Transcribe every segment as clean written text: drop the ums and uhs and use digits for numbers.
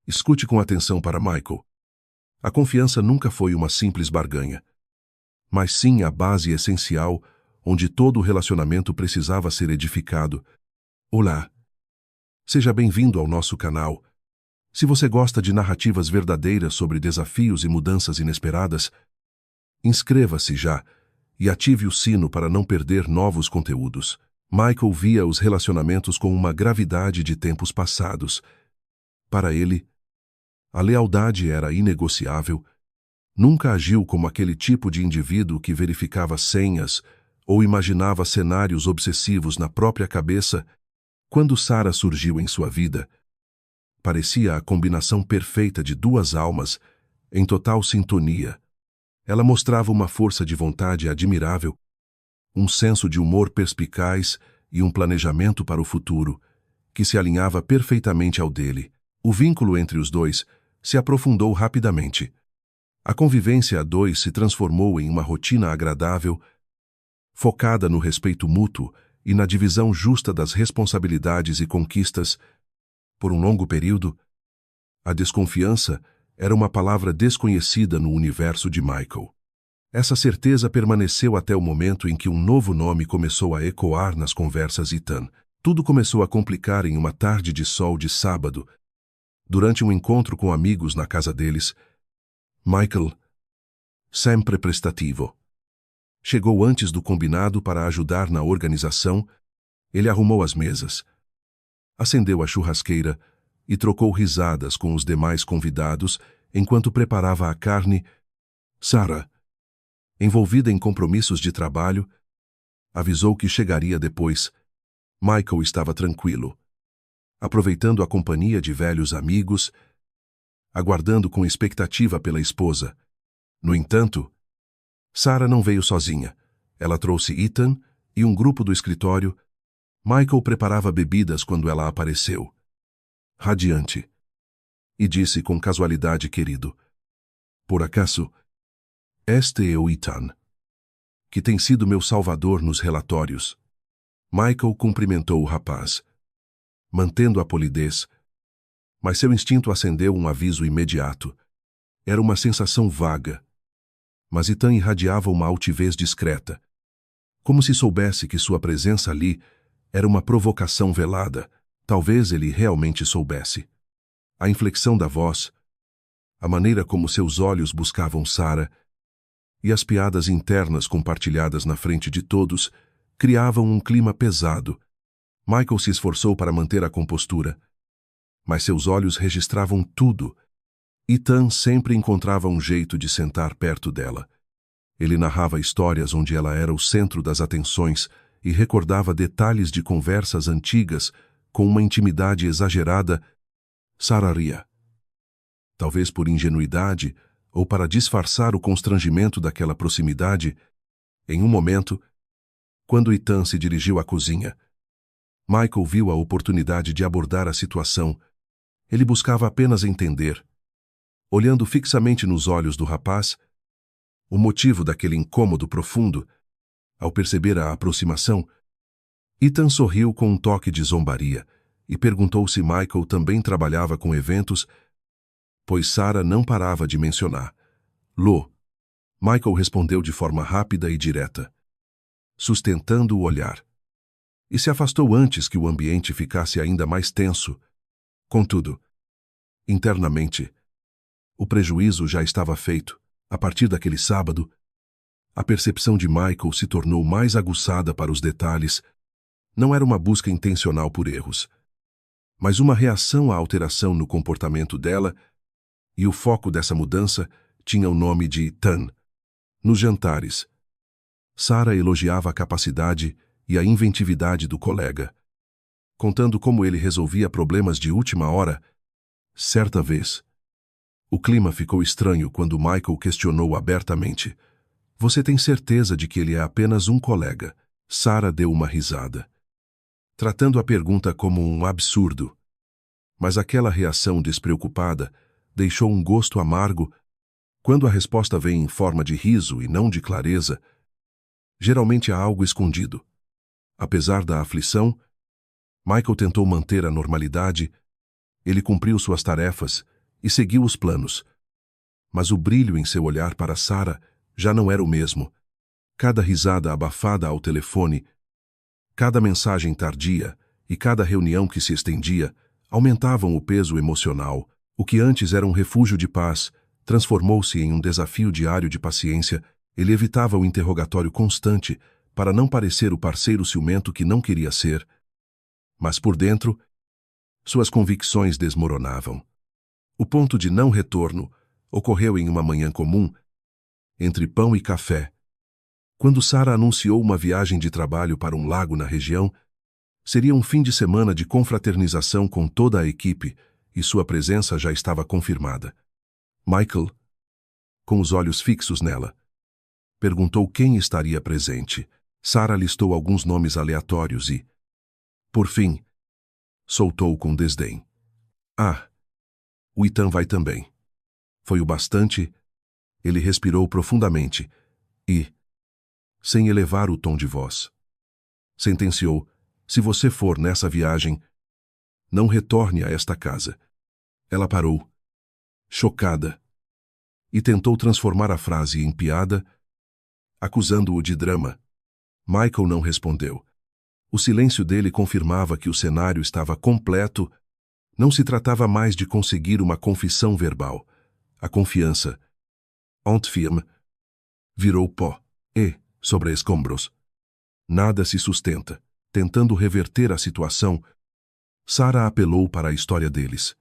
Escute com atenção para Michael. A confiança nunca foi uma simples barganha, mas sim a base essencial onde todo relacionamento precisava ser edificado. Olá! Seja bem-vindo ao nosso canal. Se você gosta de narrativas verdadeiras sobre desafios e mudanças inesperadas, inscreva-se já e ative o sino para não perder novos conteúdos. Michael via os relacionamentos com uma gravidade de tempos passados. Para ele, a lealdade era inegociável. Nunca agiu como aquele tipo de indivíduo que verificava senhas ou imaginava cenários obsessivos na própria cabeça. Quando Sarah surgiu em sua vida, parecia a combinação perfeita de duas almas em total sintonia. Ela mostrava uma força de vontade admirável, um senso de humor perspicaz e um planejamento para o futuro que se alinhava perfeitamente ao dele. O vínculo entre os dois se aprofundou rapidamente. A convivência a dois se transformou em uma rotina agradável, focada no respeito mútuo e na divisão justa das responsabilidades e conquistas. Por um longo período, a desconfiança era uma palavra desconhecida no universo de Michael. Essa certeza permaneceu até o momento em que um novo nome começou a ecoar nas conversas Ethan. Tudo começou a complicar em uma tarde de sol de sábado, durante um encontro com amigos na casa deles. Michael, sempre prestativo, chegou antes do combinado para ajudar na organização. Ele arrumou as mesas, acendeu a churrasqueira e trocou risadas com os demais convidados enquanto preparava a carne. Sarah, envolvida em compromissos de trabalho, avisou que chegaria depois. Michael estava tranquilo, aproveitando a companhia de velhos amigos, aguardando com expectativa pela esposa. No entanto, Sarah não veio sozinha. Ela trouxe Ethan e um grupo do escritório. Michael preparava bebidas quando ela apareceu, radiante, e disse com casualidade: querido, por acaso, este é o Ethan, que tem sido meu salvador nos relatórios. Michael cumprimentou o rapaz, mantendo a polidez, mas seu instinto acendeu um aviso imediato. Era uma sensação vaga, mas Ethan irradiava uma altivez discreta, como se soubesse que sua presença ali era uma provocação velada. Talvez ele realmente soubesse. A inflexão da voz, a maneira como seus olhos buscavam Sarah e as piadas internas compartilhadas na frente de todos criavam um clima pesado. Michael se esforçou para manter a compostura, mas seus olhos registravam tudo. Ethan sempre encontrava um jeito de sentar perto dela. Ele narrava histórias onde ela era o centro das atenções e recordava detalhes de conversas antigas com uma intimidade exagerada. Sarah ria, talvez por ingenuidade ou para disfarçar o constrangimento daquela proximidade. Em um momento, quando Ethan se dirigiu à cozinha, Michael viu a oportunidade de abordar a situação. Ele buscava apenas entender, olhando fixamente nos olhos do rapaz, o motivo daquele incômodo profundo. Ao perceber a aproximação, Ethan sorriu com um toque de zombaria e perguntou se Michael também trabalhava com eventos, pois Sarah não parava de mencionar. Michael respondeu de forma rápida e direta, sustentando o olhar, e se afastou antes que o ambiente ficasse ainda mais tenso. Contudo, internamente, o prejuízo já estava feito. A partir daquele sábado, a percepção de Michael se tornou mais aguçada para os detalhes. Não era uma busca intencional por erros, mas uma reação à alteração no comportamento dela, e o foco dessa mudança tinha o nome de Ethan. Nos jantares, Sarah elogiava a capacidade e a inventividade do colega, contando como ele resolvia problemas de última hora. Certa vez, o clima ficou estranho quando Michael questionou abertamente: você tem certeza de que ele é apenas um colega? Sarah deu uma risada, tratando a pergunta como um absurdo. Mas aquela reação despreocupada deixou um gosto amargo. Quando a resposta vem em forma de riso e não de clareza, geralmente há algo escondido. Apesar da aflição, Michael tentou manter a normalidade. Ele cumpriu suas tarefas e seguiu os planos. Mas o brilho em seu olhar para Sarah já não era o mesmo. Cada risada abafada ao telefone, cada mensagem tardia e cada reunião que se estendia aumentavam o peso emocional. O que antes era um refúgio de paz transformou-se em um desafio diário de paciência. Ele evitava o interrogatório constante para não parecer o parceiro ciumento que não queria ser. Mas por dentro, suas convicções desmoronavam. O ponto de não retorno ocorreu em uma manhã comum, entre pão e café. Quando Sarah anunciou uma viagem de trabalho para um lago na região, seria um fim de semana de confraternização com toda a equipe, e sua presença já estava confirmada. Michael, com os olhos fixos nela, perguntou quem estaria presente. Sarah listou alguns nomes aleatórios e, por fim, soltou com desdém: "Ah, o Ethan vai também." Foi o bastante. Ele respirou profundamente e, sem elevar o tom de voz, sentenciou: "Se você for nessa viagem, não retorne a esta casa." Ela parou, chocada, e tentou transformar a frase em piada, acusando-o de drama. Michael não respondeu. O silêncio dele confirmava que o cenário estava completo. Não se tratava mais de conseguir uma confissão verbal. A confiança, en firme, virou pó e, sobre escombros. Nada se sustenta. Tentando reverter a situação, Sarah apelou para a história deles.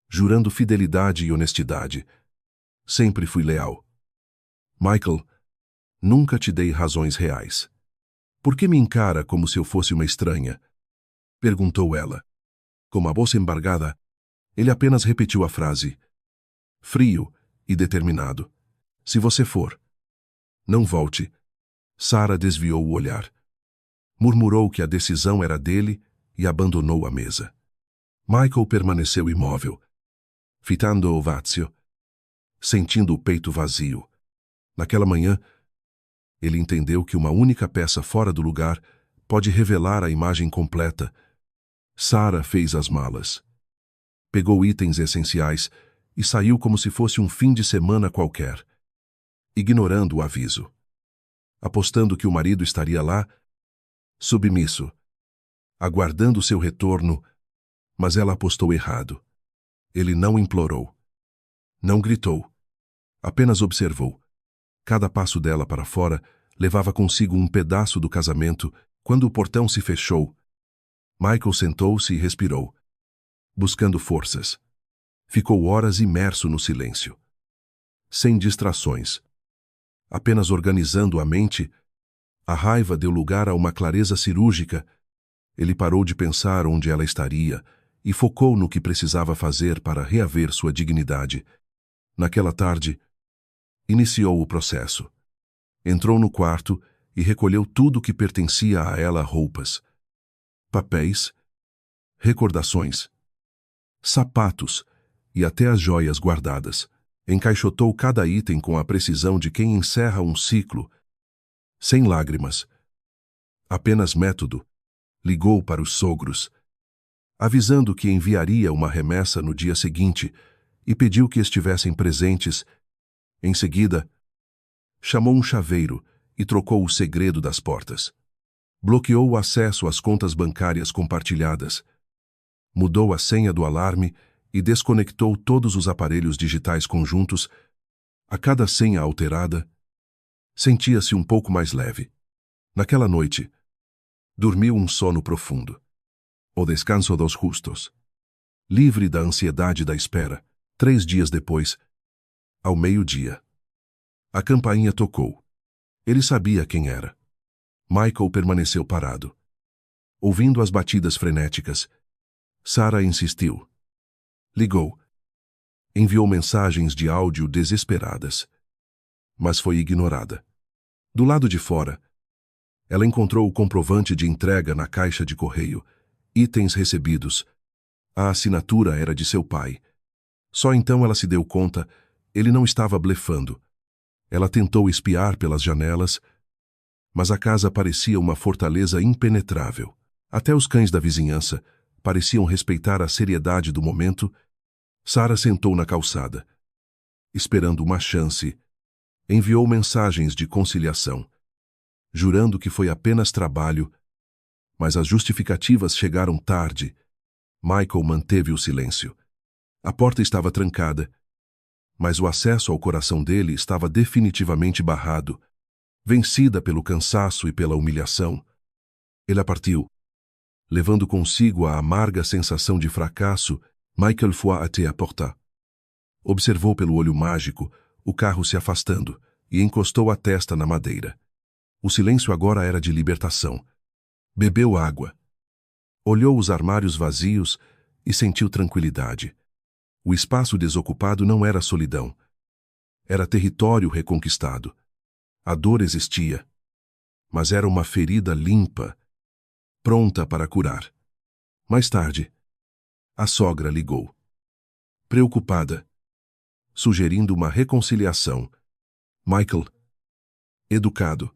Jurando fidelidade e honestidade. "Sempre fui leal. Michael, nunca te dei razões reais. Por que me encara como se eu fosse uma estranha?" perguntou ela. Com a voz embargada, ele apenas repetiu a frase, frio e determinado: "Se você for, não volte." Sarah desviou o olhar. Murmurou que a decisão era dele e abandonou a mesa. Michael permaneceu imóvel, fitando o vazio, sentindo o peito vazio. Naquela manhã, ele entendeu que uma única peça fora do lugar pode revelar a imagem completa. Sarah fez as malas. Pegou itens essenciais e saiu como se fosse um fim de semana qualquer, ignorando o aviso. Apostando que o marido estaria lá, submisso, aguardando seu retorno, mas ela apostou errado. Ele não implorou. Não gritou. Apenas observou. Cada passo dela para fora levava consigo um pedaço do casamento. Quando o portão se fechou, Michael sentou-se e respirou, buscando forças. Ficou horas imerso no silêncio. Sem distrações. Apenas organizando a mente, a raiva deu lugar a uma clareza cirúrgica. Ele parou de pensar onde ela estaria e focou no que precisava fazer para reaver sua dignidade. Naquela tarde, iniciou o processo. Entrou no quarto e recolheu tudo que pertencia a ela: roupas, papéis, recordações, sapatos e até as joias guardadas. Encaixotou cada item com a precisão de quem encerra um ciclo. Sem lágrimas. Apenas método. Ligou para os sogros, avisando que enviaria uma remessa no dia seguinte, e pediu que estivessem presentes. Em seguida, chamou um chaveiro e trocou o segredo das portas. Bloqueou o acesso às contas bancárias compartilhadas. Mudou a senha do alarme e desconectou todos os aparelhos digitais conjuntos. A cada senha alterada, sentia-se um pouco mais leve. Naquela noite, dormiu um sono profundo. O descanso dos justos. Livre da ansiedade da espera. 3 dias depois, ao meio-dia, a campainha tocou. Ele sabia quem era. Michael permaneceu parado. Ouvindo as batidas frenéticas, Sarah insistiu. Ligou. Enviou mensagens de áudio desesperadas. Mas foi ignorada. Do lado de fora, ela encontrou o comprovante de entrega na caixa de correio, itens recebidos. A assinatura era de seu pai. Só então ela se deu conta, ele não estava blefando. Ela tentou espiar pelas janelas, mas a casa parecia uma fortaleza impenetrável. Até os cães da vizinhança pareciam respeitar a seriedade do momento Sarah sentou na calçada. Esperando uma chance, enviou mensagens de conciliação, jurando que foi apenas trabalho, mas as justificativas chegaram tarde. Michael manteve o silêncio. A porta estava trancada, mas o acesso ao coração dele estava definitivamente barrado, vencida pelo cansaço e pela humilhação. Ele a partiu, levando consigo a amarga sensação de fracasso. Michael foi até a porta. Observou pelo olho mágico o carro se afastando e encostou a testa na madeira. O silêncio agora era de libertação. Bebeu água. Olhou os armários vazios e sentiu tranquilidade. O espaço desocupado não era solidão. Era território reconquistado. A dor existia, mas era uma ferida limpa, pronta para curar. Mais tarde, a sogra ligou. Preocupada, sugerindo uma reconciliação. Michael, educado,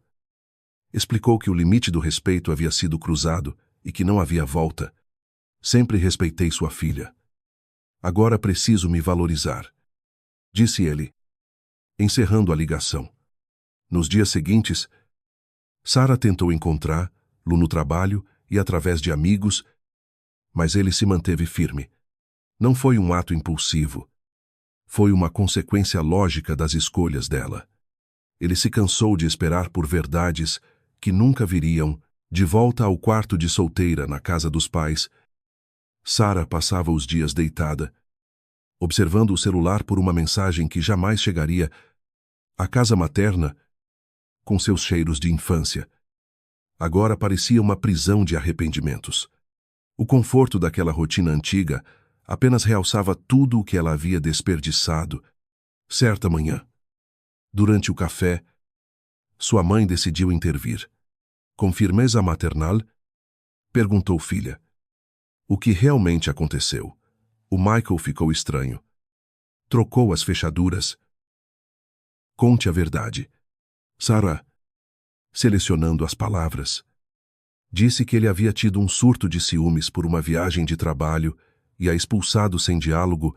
explicou que o limite do respeito havia sido cruzado e que não havia volta. Sempre respeitei sua filha. Agora preciso me valorizar, disse ele, encerrando a ligação. Nos dias seguintes, Sarah tentou encontrá-lo no trabalho e através de amigos, mas ele se manteve firme. Não foi um ato impulsivo. Foi uma consequência lógica das escolhas dela. Ele se cansou de esperar por verdades que nunca viriam. De volta ao quarto de solteira na casa dos pais, Sarah passava os dias deitada, observando o celular por uma mensagem que jamais chegaria. A casa materna, com seus cheiros de infância, agora parecia uma prisão de arrependimentos. O conforto daquela rotina antiga apenas realçava tudo o que ela havia desperdiçado. Certa manhã, durante o café, sua mãe decidiu intervir. Com firmeza maternal, perguntou filha: o que realmente aconteceu? O Michael ficou estranho. Trocou as fechaduras. Conte a verdade. Sarah, selecionando as palavras, disse que ele havia tido um surto de ciúmes por uma viagem de trabalho e a expulsado sem diálogo.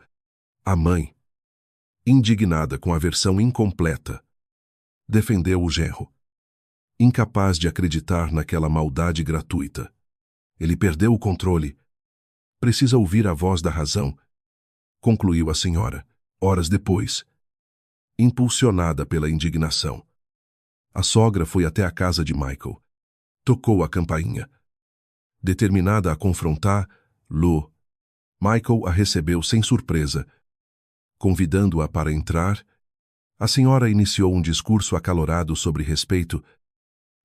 A mãe, indignada com a versão incompleta, defendeu o genro, incapaz de acreditar naquela maldade gratuita. Ele perdeu o controle. Precisa ouvir a voz da razão, concluiu a senhora, horas depois. Impulsionada pela indignação, a sogra foi até a casa de Michael. Tocou a campainha. Determinada a confrontá-lo, Michael a recebeu sem surpresa. Convidando-a para entrar, a senhora iniciou um discurso acalorado sobre respeito,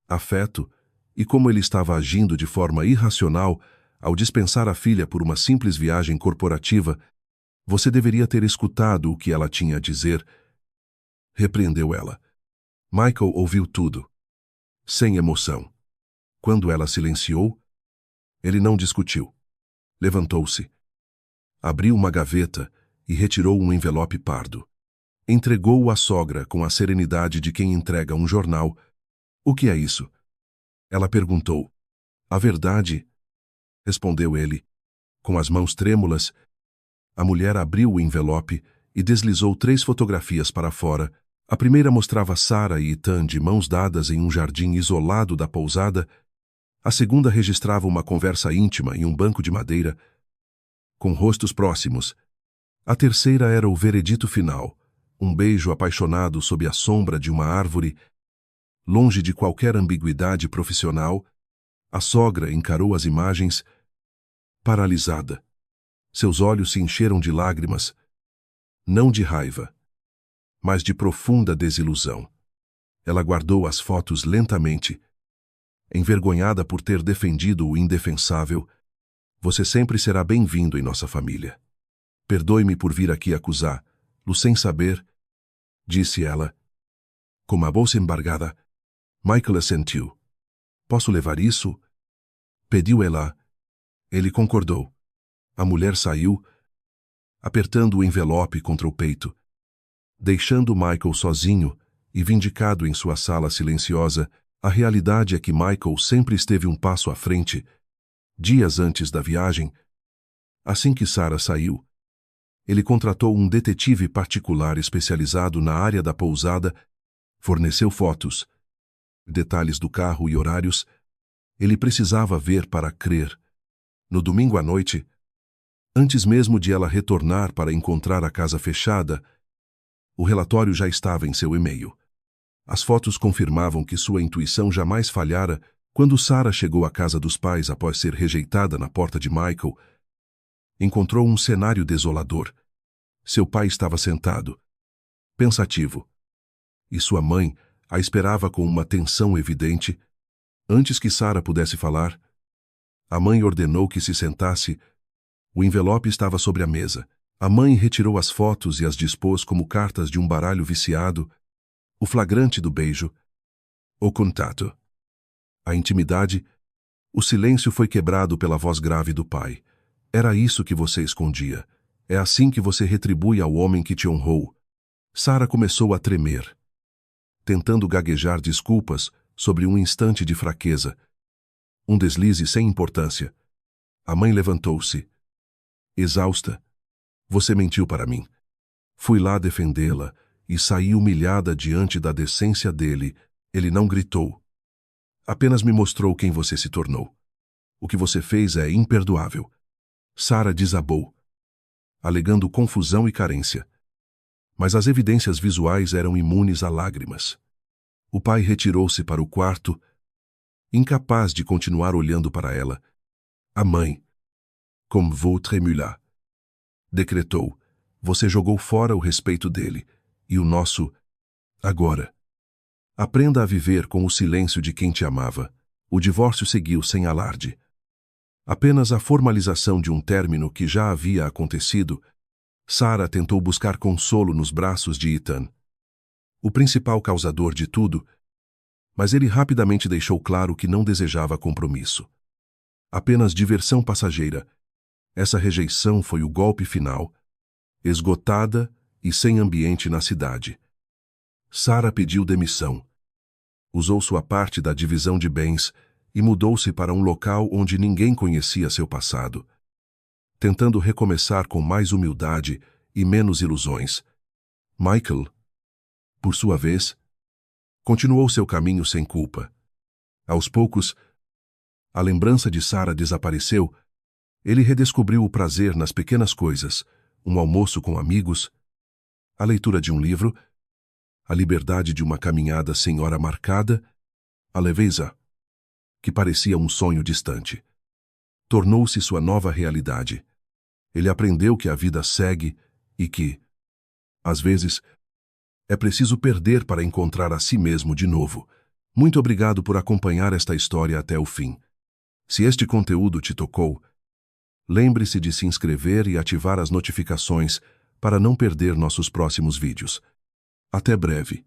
afeto e como ele estava agindo de forma irracional ao dispensar a filha por uma simples viagem corporativa. Você deveria ter escutado o que ela tinha a dizer, repreendeu ela. Michael ouviu tudo, sem emoção. Quando ela silenciou, ele não discutiu. Levantou-se, abriu uma gaveta e retirou um envelope pardo. Entregou-o à sogra com a serenidade de quem entrega um jornal. O que é isso? Ela perguntou. A verdade, respondeu ele, com as mãos trêmulas. A mulher abriu o envelope e deslizou 3 fotografias para fora. A primeira mostrava Sarah e Ethan de mãos dadas em um jardim isolado da pousada. A segunda registrava uma conversa íntima em um banco de madeira, com rostos próximos. A terceira era o veredito final, um beijo apaixonado sob a sombra de uma árvore. Longe de qualquer ambiguidade profissional, a sogra encarou as imagens, paralisada. Seus olhos se encheram de lágrimas, não de raiva, mas de profunda desilusão. Ela guardou as fotos lentamente, envergonhada por ter defendido o indefensável. Você sempre será bem-vindo em nossa família. Perdoe-me por vir aqui acusá-lo sem saber, disse ela. Com a bolsa embargada, Michael assentiu. Posso levar isso? Pediu ela. Ele concordou. A mulher saiu, apertando o envelope contra o peito, deixando Michael sozinho e vindicado em sua sala silenciosa. A realidade é que Michael sempre esteve um passo à frente. Dias antes da viagem, assim que Sarah saiu, Ele contratou um detetive particular especializado na área da pousada, forneceu fotos, detalhes do carro e horários. Ele precisava ver para crer. No domingo à noite, antes mesmo de ela retornar para encontrar a casa fechada, o relatório já estava em seu e-mail. As fotos confirmavam que sua intuição jamais falhara quando Sarah chegou à casa dos pais após ser rejeitada na porta de Michael. Encontrou um cenário desolador. Seu pai estava sentado, pensativo, e sua mãe a esperava com uma tensão evidente. Antes que Sarah pudesse falar, a mãe ordenou que se sentasse. O envelope estava sobre a mesa. A mãe retirou as fotos e as dispôs como cartas de um baralho viciado, o flagrante do beijo, o contato. A intimidade, o silêncio foi quebrado pela voz grave do pai. Era isso que você escondia. É assim que você retribui ao homem que te honrou. Sarah começou a tremer, tentando gaguejar desculpas sobre um instante de fraqueza. Um deslize sem importância. A mãe levantou-se. Exausta. Você mentiu para mim. Fui lá defendê-la e saí humilhada diante da decência dele. Ele não gritou. Apenas me mostrou quem você se tornou. O que você fez é imperdoável. Sarah desabou, alegando confusão e carência. Mas as evidências visuais eram imunes a lágrimas. O pai retirou-se para o quarto, incapaz de continuar olhando para ela. A mãe, comme vous tremula, decretou: você jogou fora o respeito dele, e o nosso, agora. Aprenda a viver com o silêncio de quem te amava. O divórcio seguiu sem alarde. Apenas a formalização de um término que já havia acontecido. Sarah tentou buscar consolo nos braços de Ethan, o principal causador de tudo, mas ele rapidamente deixou claro que não desejava compromisso. Apenas diversão passageira. Essa rejeição foi o golpe final, esgotada e sem ambiente na cidade. Sarah pediu demissão. Usou sua parte da divisão de bens e mudou-se para um local onde ninguém conhecia seu passado, tentando recomeçar com mais humildade e menos ilusões. Michael, por sua vez, continuou seu caminho sem culpa. Aos poucos, a lembrança de Sarah desapareceu. Ele redescobriu o prazer nas pequenas coisas, um almoço com amigos, a leitura de um livro, a liberdade de uma caminhada sem hora marcada, a leveza, que parecia um sonho distante. Tornou-se sua nova realidade. Ele aprendeu que a vida segue e que, às vezes, é preciso perder para encontrar a si mesmo de novo. Muito obrigado por acompanhar esta história até o fim. Se este conteúdo te tocou, lembre-se de se inscrever e ativar as notificações para não perder nossos próximos vídeos. Até breve.